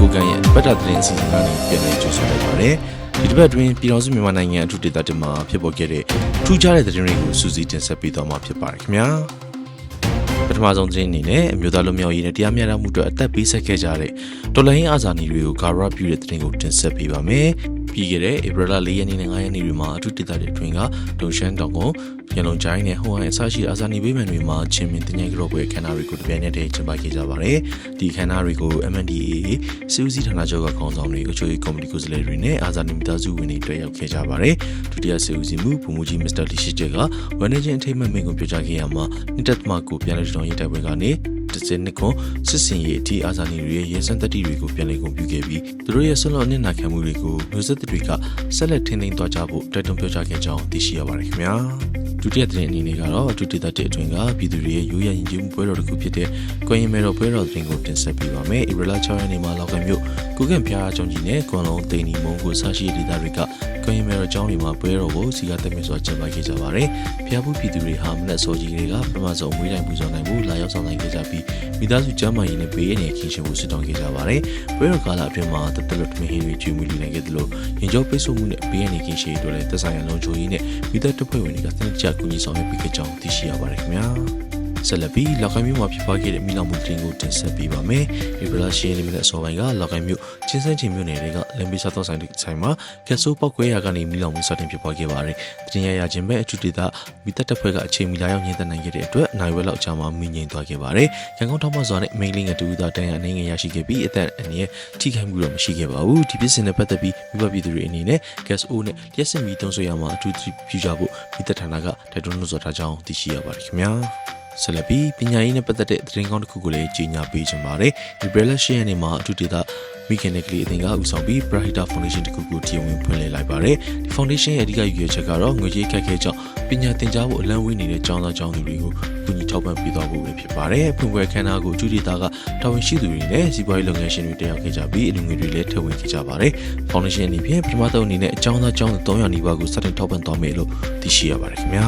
ကိုကန်ရဲ့ပတ်တာသတင်းအစီအစဉ်ကနေပြန်လည်ကြိုဆိုလိုက်ပါတယ်ဒီတစ်ပတ်တွင်ပြည်တော်စုမြန်မာနိုင်ငံအထူးဒေသတင်မှာဖြစ်ပေါ်ခဲ့တဲ့ထူးခြားတဲ့သတင်းတွေကိုစူးစီးတင်ဆက်ပေးသွားမှာဖြစ်ပါတယ်ခင်ဗျာပထမဆုံးသတင်းအနေနဲ့အမျိုးသားလူမျိုးရေးနဲ့တရားမျှတမှုအတွက်အသက်ပေးဆက်ခဲ့ကြတဲ့တော်လှန်ရေးအာဇာနည်တွေကိုဂါရပြုတဲ့သတင်းကိုတင်ဆက်ပေးပါမယ်ပြီးခဲ့တဲ့ဧပြီလ4ရက်နေ့နဲ့5ရက်နေ့တွေမှာအထူးဒေသတွေအတွင်းကဒုံရှမ်းတောင်ကိုရန်လုံးချိုင်းနဲ့ဟိုဟန်အစရှိအာဇာနည်ပေးမှန်တွေမှာချင်းမင်းတင်ញိုင်ကြောပွဲခန္ဓာတွေကိုတပြိုင်နက်တည်းကျင်းပခဲ့ကြပါတယ်ဒီခန္ဓာတွေကို MNDAA စီဦးစီးဌာနချုပ်ကခေါင်းဆောင်တွေအချို့ကော်မတီကိုယ်စားလှယ်တွေနဲ့အာဇာနည်မိသားစုဝင်တွေတွေ့ရောက်ခဲ့ကြပါတယ်ဒုတိယစီဦးစီးမှုဗိုလ်မှူးကြီးမစ္စတာလီရှိချက်ကဝန်ထမ်းချင်းအထိမ်းအမှတ်မိန့်ခွန်းပြောကြားခဲ့ရမှာနှစ်သက်မှကိုပြန်လည်ထောင်ရေးတိုက်ပွဲကနေတစနစ်ကွန်စစ်စင်ရေးအထိအာဇာနည်တွေရဲ့ရဲစံတက်တီတွေကိုပြန်လည်ဂုဏ်ပြုခဲ့ပြီးသူတို့ရဲ့ဆွလွန်အနစ်နာခံမှုတွေကိုမျိုးဆက်တွေကဆက်လက်ထိန်းသိမ်းသွားကြဖို့တိုက်တွန်းပြောကြားခဲ့ကြောင်းသိရှိရပါတယ်ခင်ဗျာဒုတိယသတင်းအနေနဲ့ကတော့အထူးဒေသတစ်အတွင်းကပြည်သူတွေရဲ့ရိုးရာယဉ်ကျေးမှုပွဲတော်တစ်ခုဖြစ်တဲ့ကွန်ရင်မဲတော်ပွဲတော်သတင်းကိုတင်ဆက်ပေးပါမယ်။ဧပြီလ6ရက်နေ့မှာလောက်ကမြို့ကုကန့်ဖျားကျောင်းကြီးနဲ့ကွန်လုံးတိန်နီမုံကိုစရှိဒေသတွေကကွန်ရင်မဲတော်ကျောင်းတွေမှာပွဲတော်ကိုစီကားတက်မြစွာကျင်းပခဲ့ကြပါတယ်။ဖျားဖို့ပြည်သူတွေဟာမနက်စောကြီးကလေးကပထမဆုံးမွေးတိုင်းပူဇော်နိုင်မှုလာရောက်ဆောင်နိုင်ခဲ့ကြပြီးမိသားစုကျန်းမာရေးနဲ့ဘေးအန္တရာယ်ကင်းရှင်းဖို့ဆုတောင်းခဲ့ကြပါတယ်။ပွဲတော်ကာလအတွင်းမှာတက်လွတ်မဟင်းတွေကျွေးမွေးနိုင်ခဲ့သလိုရင်ကျော်ပိတ်ဆို့မှုနဲ့ဘေးအန္တရာယ်ကင်းရှင်းရေးတို့လည်းသက်ဆိုင်ရာလုံခြုံရေးနဲ့မိသားတပ်ဖွဲ့ဝင်တွေကစနစ်ကျကူညီဆောင်ရွက်ပေးခဲ့ကြောင်းသိရှိရပါတယ်ခင်ဗျာဆက်လက်ပြီးလောက်ကိုင်းမြို့မှာဖြစ်ပွားခဲ့တဲ့မိလောင်မှုတင်ကိုတင်ဆက်ပေးပါမယ်။ဧပြီလ10ရက်နေ့အစောပိုင်းကလောက်ကိုင်းမြို့ချင်းစန်းချင်းမြို့နယ်တွေကလမ်းဘေးစားသောက်ဆိုင်မှာကက်ဆိုးပောက်ကွဲရာကနေမိလောင်မှုစတင်ဖြစ်ပွားခဲ့ပါတယ်။တင်ရခြင်းပဲအထူးဒေသမိသက်တပ်ဖွဲ့ကအချိန်မီလာရောက်ညှိနှိုင်းနိုင်ခဲ့တဲ့အတွက်နိုင်ဝဲလောက်အကြာမှာမိငိမ့်သွားခဲ့ပါတယ်။ရန်ကုန်ထောက်မစွာနဲ့မိန်းကလေးငယ်တူသားတန်းရအနေငယ်ရရှိခဲ့ပြီးအသက်အနည်းထိခိုက်မှုတော့မရှိခဲ့ပါဘူး။ဒီဖြစ်စဉ်နဲ့ပတ်သက်ပြီးမိဘပြည်သူတွေအနေနဲ့ကက်ဆိုးနဲ့လျှက်စစ်မီသုံးဆွေရမှာအထူးပြုကြဖို့မိသက်ဌာနကတိုက်တွန်းလို့ဆိုထားကြောင်းသိရှိရပါတယ်ခင်ဗျာဆက်လက်ပြီးပညာရေးနဲ့ပတ်သက်တဲ့သတင်းကောင်းတစ်ခုကိုလည်းကြီးညာပေးချင်ပါတယ်ဒီဘရလက်ရှယ်နေမှာအထူးဒေသမိခင်နဲ့ကလေးအသင်းကဦးဆောင်ပြီး Brahita Foundation တခုကိုတရားဝင်ဖွင့်လှစ်လိုက်ပါတယ်ဒီ Foundation ရဲ့အဓိကရည်ရွယ်ချက်ကတော့ငွေကြေးခက်ခဲကြောင်းပညာသင်ကြားဖို့အလံဝေးနေတဲ့ကျောင်းသားကျောင်းသူတွေကိုကူညီထောက်ပံ့ပေးသွားဖို့ပဲဖြစ်ပါတယ်ဖွင့်ပွဲခမ်းနားကိုအထူးဒေသကတာဝန်ရှိသူတွေနဲ့စီးပွားရေးလုပ်ငန်းရှင်တွေတက်ရောက်ခဲ့ကြပြီးအလူငွေတွေလည်းထည့်ဝင်ခဲ့ကြပါတယ် Foundation အနေဖြင့်ပထမဆုံးအနေနဲ့ကျောင်းသားကျောင်းသူ300နီးပါးကိုစတင်ထောက်ပံ့သွားမယ်လို့သိရှိရပါတယ်ခင်ဗျာ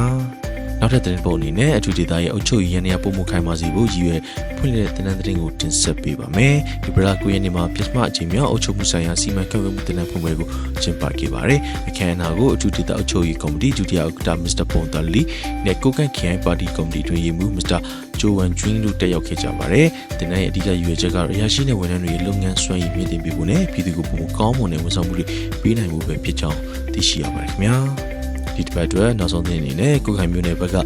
နောက်ထပ်သတင်းပုံအနေနဲ့အထူးဒေသရဲ့အုပ်ချုပ်ရေးရန်ရပုံမှုခိုင်မာစီဖို့ရည်ရွယ်ဖွင့်လှစ်တဲ့သတင်းကိုတင်ဆက်ပေးပါမယ်။ဒီပရာ9ရက်နေ့မှာပြစ်မအချိန်မြောက်အုပ်ချုပ်မှုဆိုင်ရာစီမံခန့်ခွဲမှုတင်ဖွင့်ပွဲကိုကျင်းပခဲ့ပါတယ်။အခမ်းအနားကိုအထူးဒေသအုပ်ချုပ်ရေးကော်မတီဒုတိယဥက္ကဋ္ဌမစ္စတာပွန်တာလီနဲ့ကိုကန်ခိုင်ပါတီကော်မတီတွင်ရေးမှူးမစ္စတာဂျိုဝမ်ဂျွင်းတို့တက်ရောက်ခဲ့ကြပါတယ်။တင်ရဲ့အဓိကရည်ရွယ်ချက်ကတော့အရာရှိနဲ့ဝန်ထမ်းတွေလုပ်ငန်းစွမ်းရည်မြင့်တင်ပေးဖို့နဲ့ပြည်သူကိုပုံကောင်းမွန်တဲ့ဝန်ဆောင်မှုတွေပေးနိုင်ဖို့ပဲဖြစ်ကြောင်းသိရှိရပါတယ်ခင်ဗျာ။ဒီတစ်ပတ်အတွက်နောက်ဆုံးသတင်းအနေနဲ့ကိုခိုင်မျိုးနယ်ဘက်က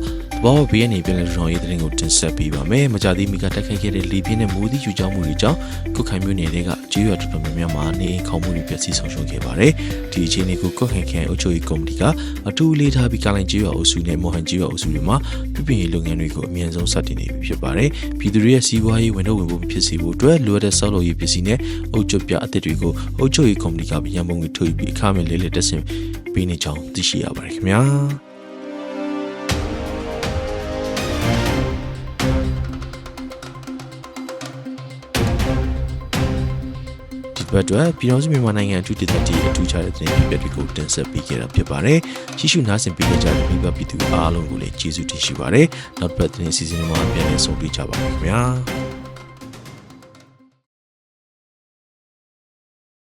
ဘောဘေးအနေနဲ့ပြည်နယ်ထောင်ရေးသတင်းကိုတင်ဆက်ပေးပါမယ်။မကြသေးမီကတက်ခိုက်ခဲ့တဲ့လေပြင်းနဲ့မိုးသီးယူကြောင်းမှုတွေကြောင့်ကုတ်ခိုင်မြို့နယ်တွေကကျေးရွာတော်တော်များများမှာနေအိမ်ခေါင်းမှုတွေပျက်စီးဆုံးရှုံးခဲ့ပါတယ်။ဒီအခြေအနေကိုကုတ်ခိုင်ခရိုင်အုပ်ချုပ်ရေးကော်မတီကအထူးလေးထားပြီးကလိုင်ကျေးရွာအုပ်စုနဲ့မော်ဟန်ကျေးရွာအုပ်စုတွေမှာပြည်ပရေးလုပ်ငန်းတွေကိုအမြန်ဆုံးစတင်နေပြီဖြစ်ပါတယ်။ပြည်သူတွေရဲ့စီးပွားရေးဝန်ထုတ်ဝင်မှုဖြစ်စေဖို့အတွက်လိုအပ်တဲ့ဆောက်လုပ်ရေးပစ္စည်းနဲ့အုပ်ချုပ်ပြအသစ်တွေကိုအုပ်ချုပ်ရေးကော်မတီကရန်ပုံငွေထုတ်ပြီးအခမဲ့လေးတက်ဆင်ပေးနေကြောင်းသိရှိရပါတယ်ခင်ဗျာ။ဘတ်အတွက်ပြည်တော်စုမြန်မာနိုင်ငံအထူးဒေသကြီးအထူးခြားတဲ့သတင်းပြတွေကိုတင်ဆက်ပေးခဲ့တာဖြစ်ပါတယ်။ရှိရှုနားဆင်ပေးကြတဲ့မိဘပြည်သူအားလုံးကိုလည်းကျေးဇူးတင်ရှိပါတယ်။နောက်တစ်ပတ်သတင်းစီစဉ်မှာပြန်လည်ဆုံတွေ့ကြပါမယ်ခင်ဗျာ။